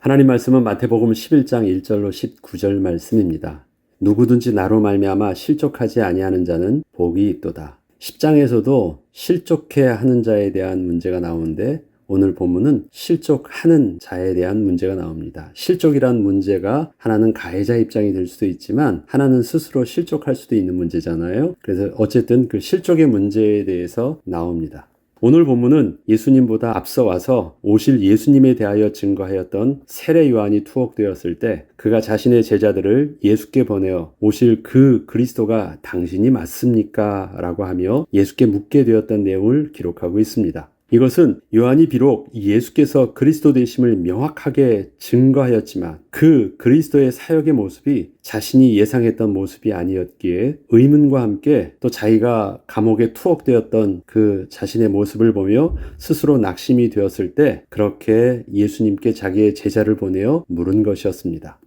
하나님 말씀은 마태복음 11장 1절로 19절 말씀입니다. 누구든지 나로 말미암아 실족하지 아니하는 자는 복이 있도다. 10장에서도 실족해 하는 자에 대한 문제가 나오는데 오늘 본문은 실족하는 자에 대한 문제가 나옵니다. 실족이란 문제가 하나는 가해자 입장이 될 수도 있지만 하나는 스스로 실족할 수도 있는 문제잖아요. 그래서 어쨌든 그 실족의 문제에 대해서 나옵니다. 오늘 본문은 예수님보다 앞서 와서 오실 예수님에 대하여 증거하였던 세례 요한이 투옥되었을 때 그가 자신의 제자들을 예수께 보내어 오실 그 그리스도가 당신이 맞습니까? 라고 하며 예수께 묻게 되었던 내용을 기록하고 있습니다. 이것은 요한이 비록 예수께서 그리스도 되심을 명확하게 증거하였지만 그 그리스도의 사역의 모습이 자신이 예상했던 모습이 아니었기에 의문과 함께 또 자기가 감옥에 투옥되었던 그 자신의 모습을 보며 스스로 낙심이 되었을 때 그렇게 예수님께 자기의 제자를 보내어 물은 것이었습니다.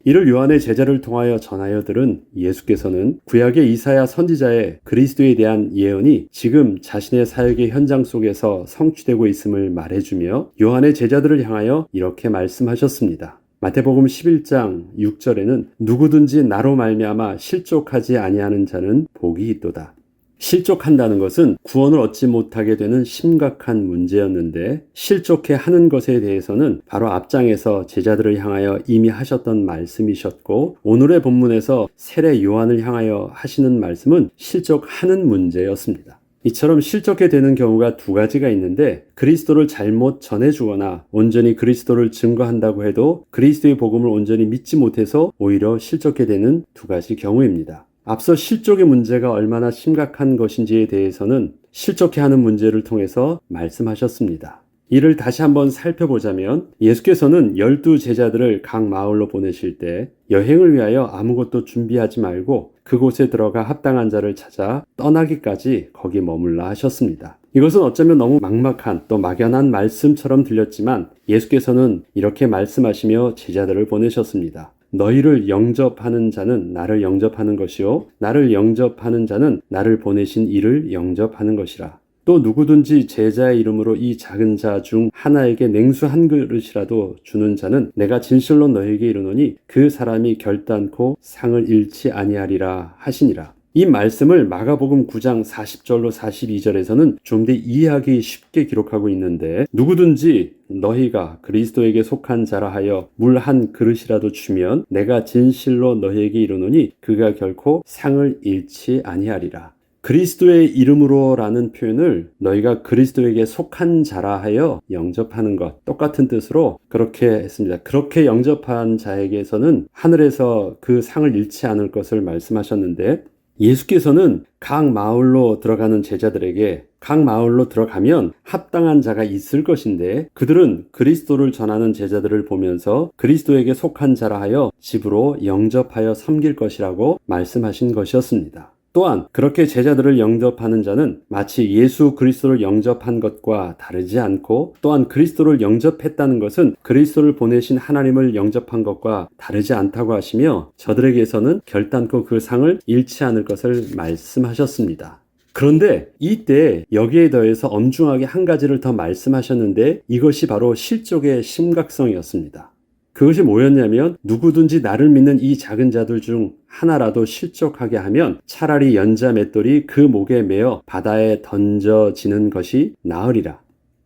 이를 요한의 제자를 통하여 전하여 들은 예수께서는 구약의 이사야 선지자의 그리스도에 대한 예언이 지금 자신의 사역의 현장 속에서 성취되고 있음을 말해주며 요한의 제자들을 향하여 이렇게 말씀하셨습니다. 마태복음 11장 6절에는 누구든지 나로 말미암아 실족하지 아니하는 자는 복이 있도다. 실족한다는 것은 구원을 얻지 못하게 되는 심각한 문제였는데 실족해 하는 것에 대해서는 바로 앞장에서 제자들을 향하여 이미 하셨던 말씀이셨고 오늘의 본문에서 세례 요한을 향하여 하시는 말씀은 실족하는 문제였습니다. 이처럼 실족해 되는 경우가 두 가지가 있는데 그리스도를 잘못 전해주거나 온전히 그리스도를 증거한다고 해도 그리스도의 복음을 온전히 믿지 못해서 오히려 실족해 되는 두 가지 경우입니다. 앞서 실족의 문제가 얼마나 심각한 것인지에 대해서는 실족해 하는 문제를 통해서 말씀하셨습니다. 이를 다시 한번 살펴보자면 예수께서는 12 제자들을 각 마을로 보내실 때 여행을 위하여 아무것도 준비하지 말고 그곳에 들어가 합당한 자를 찾아 떠나기까지 거기 머물라 하셨습니다. 이것은 어쩌면 너무 막막한 또 막연한 말씀처럼 들렸지만 예수께서는 이렇게 말씀하시며 제자들을 보내셨습니다. 너희를 영접하는 자는 나를 영접하는 것이요 나를 영접하는 자는 나를 보내신 이를 영접하는 것이라. 또 누구든지 제자의 이름으로 이 작은 자 중 하나에게 냉수 한 그릇이라도 주는 자는 내가 진실로 너희에게 이르노니 그 사람이 결단코 상을 잃지 아니하리라 하시니라. 이 말씀을 마가복음 9장 40절로 42절에서는 좀 더 이해하기 쉽게 기록하고 있는데 누구든지 너희가 그리스도에게 속한 자라 하여 물 한 그릇이라도 주면 내가 진실로 너희에게 이르노니 그가 결코 상을 잃지 아니하리라. 그리스도의 이름으로라는 표현을 너희가 그리스도에게 속한 자라 하여 영접하는 것 똑같은 뜻으로 그렇게 했습니다. 그렇게 영접한 자에게서는 하늘에서 그 상을 잃지 않을 것을 말씀하셨는데 예수께서는 각 마을로 들어가는 제자들에게 각 마을로 들어가면 합당한 자가 있을 것인데 그들은 그리스도를 전하는 제자들을 보면서 그리스도에게 속한 자라 하여 집으로 영접하여 섬길 것이라고 말씀하신 것이었습니다. 또한 그렇게 제자들을 영접하는 자는 마치 예수 그리스도를 영접한 것과 다르지 않고 또한 그리스도를 영접했다는 것은 그리스도를 보내신 하나님을 영접한 것과 다르지 않다고 하시며 저들에게서는 결단코 그 상을 잃지 않을 것을 말씀하셨습니다. 그런데 이때 여기에 더해서 엄중하게 한 가지를 더 말씀하셨는데 이것이 바로 실족의 심각성이었습니다. 그것이 뭐였냐면 누구든지 나를 믿는 이 작은 자들 중 하나라도 실족하게 하면 차라리 연자 맷돌이 그 목에 매어 바다에 던져지는 것이 나으리라.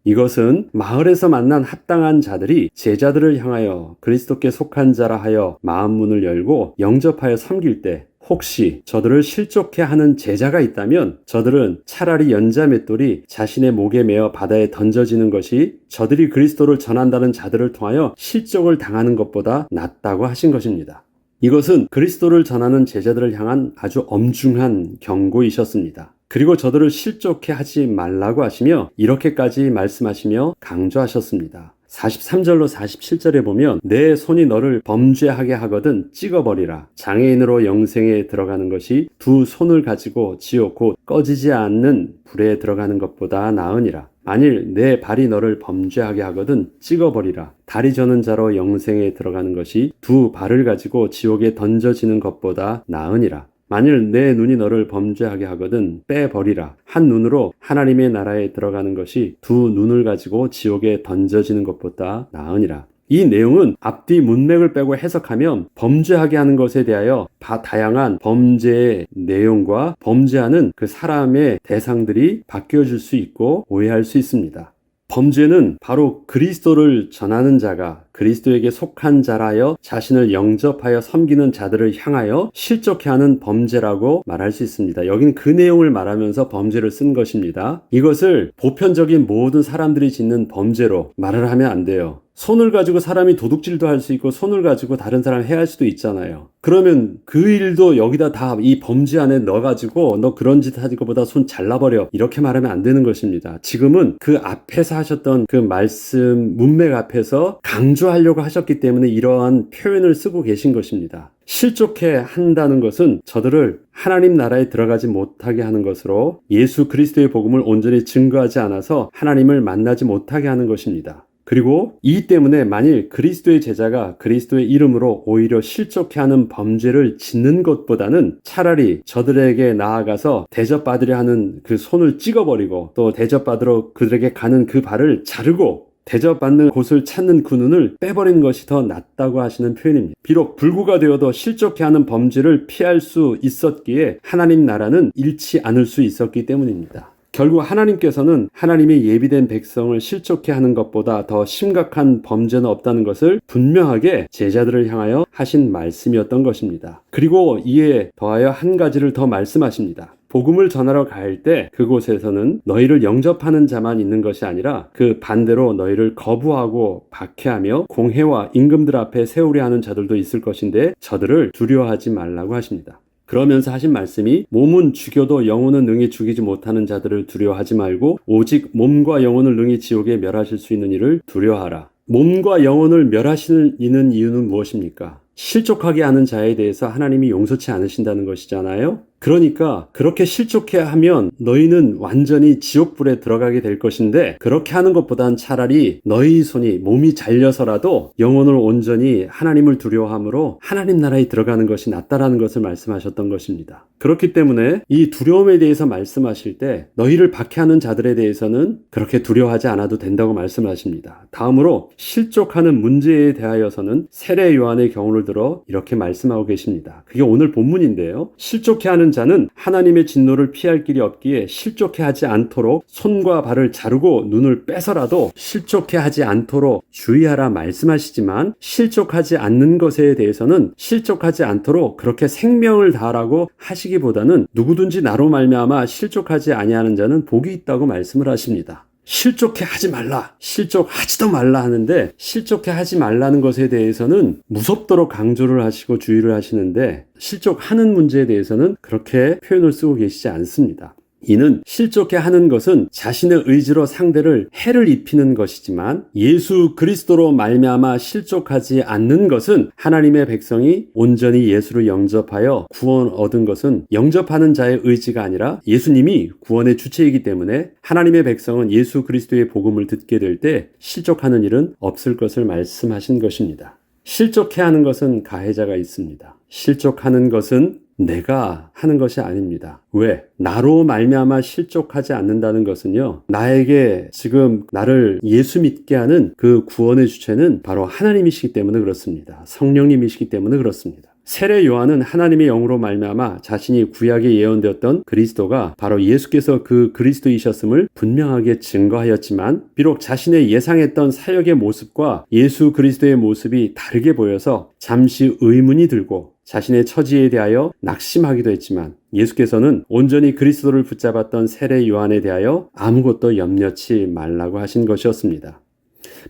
이것은 마을에서 만난 합당한 자들이 제자들을 향하여 그리스도께 속한 자라 하여 마음문을 열고 영접하여 섬길 때 혹시 저들을 실족해 하는 제자가 있다면 저들은 차라리 연자 맷돌이 자신의 목에 매어 바다에 던져지는 것이 저들이 그리스도를 전한다는 자들을 통하여 실족을 당하는 것보다 낫다고 하신 것입니다. 이것은 그리스도를 전하는 제자들을 향한 아주 엄중한 경고이셨습니다. 그리고 저들을 실족해 하지 말라고 하시며 이렇게까지 말씀하시며 강조하셨습니다. 43절로 47절에 보면 내 손이 너를 범죄하게 하거든 찍어버리라. 장애인으로 영생에 들어가는 것이 두 손을 가지고 지옥 곧 꺼지지 않는 불에 들어가는 것보다 나으니라. 만일 내 발이 너를 범죄하게 하거든 찍어버리라. 다리 저는 자로 영생에 들어가는 것이 두 발을 가지고 지옥에 던져지는 것보다 나으니라. 만일 내 눈이 너를 범죄하게 하거든 빼버리라. 한 눈으로 하나님의 나라에 들어가는 것이 두 눈을 가지고 지옥에 던져지는 것보다 나으니라. 이 내용은 앞뒤 문맥을 빼고 해석하면 범죄하게 하는 것에 대하여 다양한 범죄의 내용과 범죄하는 그 사람의 대상들이 바뀌어질 수 있고 오해할 수 있습니다. 범죄는 바로 그리스도를 전하는 자가 그리스도에게 속한 자라여 자신을 영접하여 섬기는 자들을 향하여 실족해 하는 범죄라고 말할 수 있습니다. 여기는 그 내용을 말하면서 범죄를 쓴 것입니다. 이것을 보편적인 모든 사람들이 짓는 범죄로 말을 하면 안 돼요. 손을 가지고 사람이 도둑질도 할 수 있고 손을 가지고 다른 사람 해할 수도 있잖아요. 그러면 그 일도 여기다 다 이 범죄 안에 넣어가지고 너 그런 짓 하는 것보다 손 잘라버려 이렇게 말하면 안 되는 것입니다. 지금은 그 앞에서 하셨던 그 말씀 문맥 앞에서 강조하려고 하셨기 때문에 이러한 표현을 쓰고 계신 것입니다. 실족해 한다는 것은 저들을 하나님 나라에 들어가지 못하게 하는 것으로 예수 그리스도의 복음을 온전히 증거하지 않아서 하나님을 만나지 못하게 하는 것입니다. 그리고 이 때문에 만일 그리스도의 제자가 그리스도의 이름으로 오히려 실족해 하는 범죄를 짓는 것보다는 차라리 저들에게 나아가서 대접받으려 하는 그 손을 찍어버리고 또 대접받으러 그들에게 가는 그 발을 자르고 대접받는 곳을 찾는 그 눈을 빼버리는 것이 더 낫다고 하시는 표현입니다. 비록 불구가 되어도 실족해 하는 범죄를 피할 수 있었기에 하나님 나라는 잃지 않을 수 있었기 때문입니다. 결국 하나님께서는 하나님의 예비된 백성을 실족해 하는 것보다 더 심각한 범죄는 없다는 것을 분명하게 제자들을 향하여 하신 말씀이었던 것입니다. 그리고 이에 더하여 한 가지를 더 말씀하십니다. 복음을 전하러 갈 때 그곳에서는 너희를 영접하는 자만 있는 것이 아니라 그 반대로 너희를 거부하고 박해하며 공회와 임금들 앞에 세우려 하는 자들도 있을 것인데 저들을 두려워하지 말라고 하십니다. 그러면서 하신 말씀이 몸은 죽여도 영혼은 능히 죽이지 못하는 자들을 두려워하지 말고 오직 몸과 영혼을 능히 지옥에 멸하실 수 있는 이를 두려워하라. 몸과 영혼을 멸하시는 이유는 무엇입니까? 실족하게 하는 자에 대해서 하나님이 용서치 않으신다는 것이잖아요. 그러니까 그렇게 실족해 하면 너희는 완전히 지옥불에 들어가게 될 것인데 그렇게 하는 것보단 차라리 너희 손이 몸이 잘려서라도 영혼을 온전히 하나님을 두려워함으로 하나님 나라에 들어가는 것이 낫다라는 것을 말씀하셨던 것입니다. 그렇기 때문에 이 두려움에 대해서 말씀하실 때 너희를 박해하는 자들에 대해서는 그렇게 두려워하지 않아도 된다고 말씀하십니다. 다음으로 실족하는 문제에 대하여서는 세례 요한의 경우를 들어 이렇게 말씀하고 계십니다. 그게 오늘 본문인데요. 실족해 하는 자는 하나님의 진노를 피할 길이 없기에 실족해 하지 않도록 손과 발을 자르고 눈을 빼서라도 실족해 하지 않도록 주의하라 말씀하시지만 실족하지 않는 것에 대해서는 실족하지 않도록 그렇게 생명을 다하라고 하시기보다는 누구든지 나로 말미암아 실족하지 아니하는 자는 복이 있다고 말씀을 하십니다. 실족해 하지 말라, 실족하지도 말라 하는데 실족해 하지 말라는 것에 대해서는 무섭도록 강조를 하시고 주의를 하시는데 실족하는 문제에 대해서는 그렇게 표현을 쓰고 계시지 않습니다. 이는 실족해 하는 것은 자신의 의지로 상대를 해를 입히는 것이지만 예수 그리스도로 말미암아 실족하지 않는 것은 하나님의 백성이 온전히 예수를 영접하여 구원 얻은 것은 영접하는 자의 의지가 아니라 예수님이 구원의 주체이기 때문에 하나님의 백성은 예수 그리스도의 복음을 듣게 될 때 실족하는 일은 없을 것을 말씀하신 것입니다. 실족해 하는 것은 가해자가 있습니다. 실족하는 것은 내가 하는 것이 아닙니다. 왜? 나로 말미암아 실족하지 않는다는 것은요, 나에게 지금 나를 예수 믿게 하는 그 구원의 주체는 바로 하나님이시기 때문에 그렇습니다. 성령님이시기 때문에 그렇습니다. 세례 요한은 하나님의 영으로 말미암아 자신이 구약에 예언되었던 그리스도가 바로 예수께서 그 그리스도이셨음을 분명하게 증거하였지만 비록 자신의 예상했던 사역의 모습과 예수 그리스도의 모습이 다르게 보여서 잠시 의문이 들고 자신의 처지에 대하여 낙심하기도 했지만 예수께서는 온전히 그리스도를 붙잡았던 세례 요한에 대하여 아무것도 염려치 말라고 하신 것이었습니다.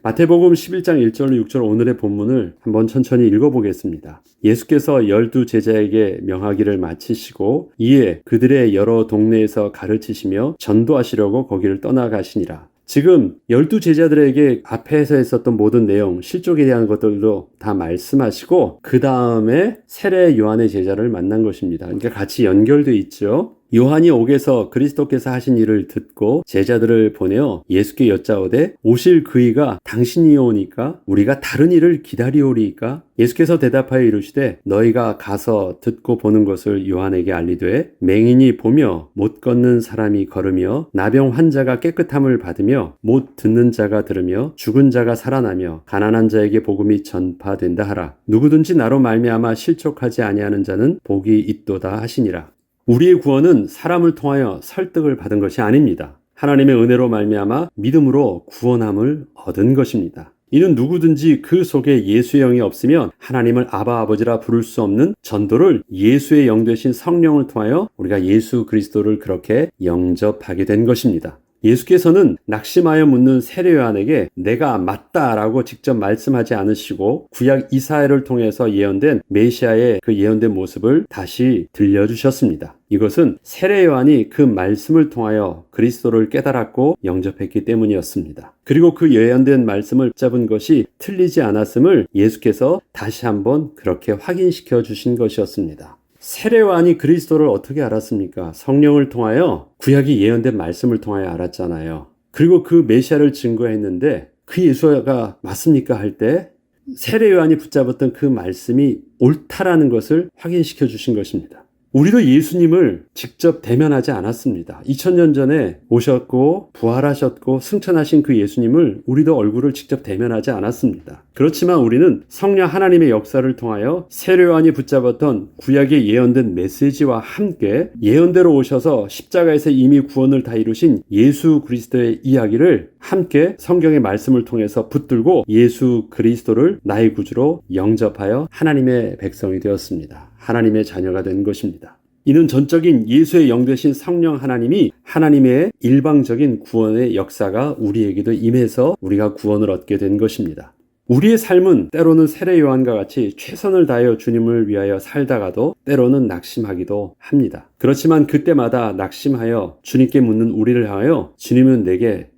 마태복음 11장 1절로 6절 오늘의 본문을 한번 천천히 읽어보겠습니다. 예수께서 12 제자에게 명하기를 마치시고 이에 그들의 여러 동네에서 가르치시며 전도하시려고 거기를 떠나가시니라. 지금 12 제자들에게 앞에서 했었던 모든 내용, 실족에 대한 것들도 다 말씀하시고 그 다음에 세례 요한의 제자를 만난 것입니다. 그러니까 같이 연결되어 있죠. 요한이 옥에서 그리스도께서 하신 일을 듣고 제자들을 보내어 예수께 여짜오되 오실 그이가 당신이 오니까 우리가 다른 일을 기다리오리이까? 예수께서 대답하여 이르시되 너희가 가서 듣고 보는 것을 요한에게 알리되 맹인이 보며 못 걷는 사람이 걸으며 나병 환자가 깨끗함을 받으며 못 듣는 자가 들으며 죽은 자가 살아나며 가난한 자에게 복음이 전파된다 하라. 누구든지 나로 말미암아 실족하지 아니하는 자는 복이 있도다 하시니라. 우리의 구원은 사람을 통하여 설득을 받은 것이 아닙니다. 하나님의 은혜로 말미암아 믿음으로 구원함을 얻은 것입니다. 이는 누구든지 그 속에 예수의 영이 없으면 하나님을 아바 아버지라 부를 수 없는 전도를 예수의 영 되신 성령을 통하여 우리가 예수 그리스도를 그렇게 영접하게 된 것입니다. 예수께서는 낙심하여 묻는 세례 요한에게 내가 맞다라고 직접 말씀하지 않으시고 구약 이사야를 통해서 예언된 메시아의 그 예언된 모습을 다시 들려주셨습니다. 이것은 세례 요한이 그 말씀을 통하여 그리스도를 깨달았고 영접했기 때문이었습니다. 그리고 그 예언된 말씀을 붙잡은 것이 틀리지 않았음을 예수께서 다시 한번 그렇게 확인시켜 주신 것이었습니다. 세례 요한이 그리스도를 어떻게 알았습니까? 성령을 통하여 구약이 예언된 말씀을 통하여 알았잖아요. 그리고 그 메시아를 증거했는데 그 예수가 맞습니까? 할 때 세례 요한이 붙잡았던 그 말씀이 옳다라는 것을 확인시켜 주신 것입니다. 우리도 예수님을 직접 대면하지 않았습니다. 2000년 전에 오셨고 부활하셨고 승천하신 그 예수님을 우리도 얼굴을 직접 대면하지 않았습니다. 그렇지만 우리는 성령 하나님의 역사를 통하여 세례 요한이 붙잡았던 구약의 예언된 메시지와 함께 예언대로 오셔서 십자가에서 이미 구원을 다 이루신 예수 그리스도의 이야기를 함께 성경의 말씀을 통해서 붙들고 예수 그리스도를 나의 구주로 영접하여 하나님의 백성이 되었습니다. 하나님의 자녀가 된 것입니다. 이는 전적인 예수의 영 되신 성령 하나님이 하나님의 일방적인 구원의 역사가 우리에게도 임해서 우리가 구원을 얻게 된 것입니다. 우리의 삶은 때로는 세례 요한과 같이 최선을 다하여 주님을 위하여 살다가도 때로는 낙심하기도 합니다. 그렇지만 그때마다 낙심하여 주님께 묻는 우리를 향하여 주님은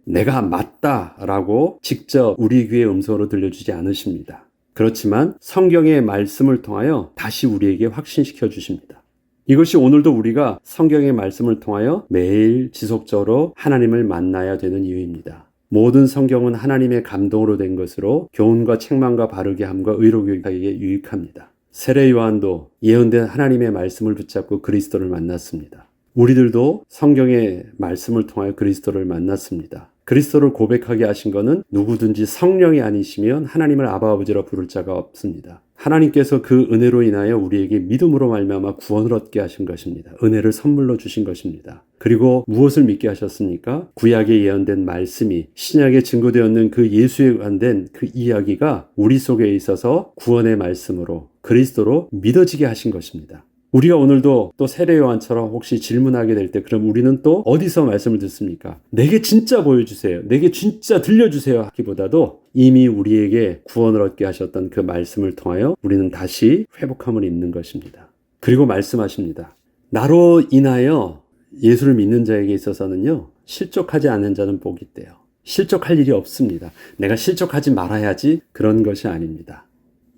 내가 맞다라고 직접 우리 귀에 음성으로 들려주지 않으십니다. 그렇지만 성경의 말씀을 통하여 다시 우리에게 확신시켜 주십니다. 이것이 오늘도 우리가 성경의 말씀을 통하여 매일 지속적으로 하나님을 만나야 되는 이유입니다. 모든 성경은 하나님의 감동으로 된 것으로 교훈과 책망과 바르게 함과 의로 교육하기에 유익합니다. 세례 요한도 예언된 하나님의 말씀을 붙잡고 그리스도를 만났습니다. 우리들도 성경의 말씀을 통하여 그리스도를 만났습니다. 그리스도를 고백하게 하신 것은 누구든지 성령이 아니시면 하나님을 아바 아버지라 부를 자가 없습니다. 하나님께서 그 은혜로 인하여 우리에게 믿음으로 말미암아 구원을 얻게 하신 것입니다. 은혜를 선물로 주신 것입니다. 그리고 무엇을 믿게 하셨습니까? 구약에 예언된 말씀이 신약에 증거되었는 그 예수에 관된 그 이야기가 우리 속에 있어서 구원의 말씀으로 그리스도로 믿어지게 하신 것입니다. 우리가 오늘도 또 세례 요한처럼 혹시 질문하게 될 때 그럼 우리는 또 어디서 말씀을 듣습니까? 내게 진짜 보여주세요. 내게 진짜 들려주세요 하기보다도 이미 우리에게 구원을 얻게 하셨던 그 말씀을 통하여 우리는 다시 회복함을 입는 것입니다. 그리고 말씀하십니다. 나로 인하여 예수를 믿는 자에게 있어서는요. 실족하지 않는 자는 복이 있대요. 실족할 일이 없습니다. 내가 실족하지 말아야지 그런 것이 아닙니다.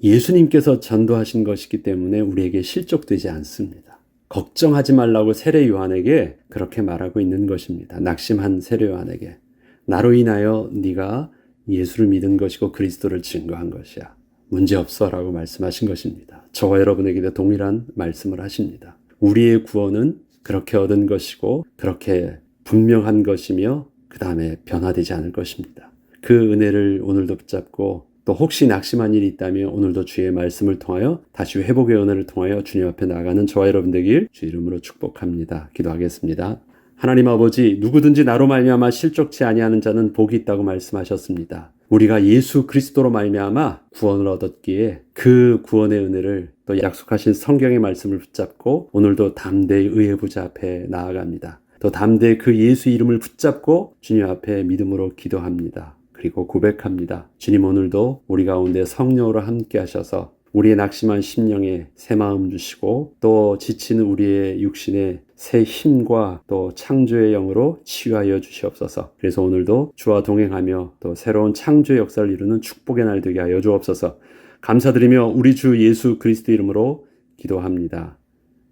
예수님께서 전도하신 것이기 때문에 우리에게 실족되지 않습니다. 걱정하지 말라고 세례 요한에게 그렇게 말하고 있는 것입니다. 낙심한 세례 요한에게 나로 인하여 네가 예수를 믿은 것이고 그리스도를 증거한 것이야. 문제없어 라고 말씀하신 것입니다. 저와 여러분에게도 동일한 말씀을 하십니다. 우리의 구원은 그렇게 얻은 것이고 그렇게 분명한 것이며 그 다음에 변화되지 않을 것입니다. 그 은혜를 오늘도 붙잡고 또 혹시 낙심한 일이 있다면 오늘도 주의 말씀을 통하여 다시 회복의 은혜를 통하여 주님 앞에 나아가는 저와 여러분 되길 주 이름으로 축복합니다. 기도하겠습니다. 하나님 아버지, 누구든지 나로 말미암아 실족치 아니하는 자는 복이 있다고 말씀하셨습니다. 우리가 예수 그리스도로 말미암아 구원을 얻었기에 그 구원의 은혜를 또 약속하신 성경의 말씀을 붙잡고 오늘도 담대히 의의 보좌 앞에 나아갑니다. 또 담대히 그 예수 이름을 붙잡고 주님 앞에 믿음으로 기도합니다. 그리고 고백합니다. 주님, 오늘도 우리 가운데 성령으로 함께 하셔서 우리의 낙심한 심령에 새 마음 주시고 또 지치는 우리의 육신에 새 힘과 또 창조의 영으로 치유하여 주시옵소서. 그래서 오늘도 주와 동행하며 또 새로운 창조의 역사를 이루는 축복의 날 되게 하여 주옵소서. 감사드리며 우리 주 예수 그리스도 이름으로 기도합니다.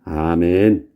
아멘.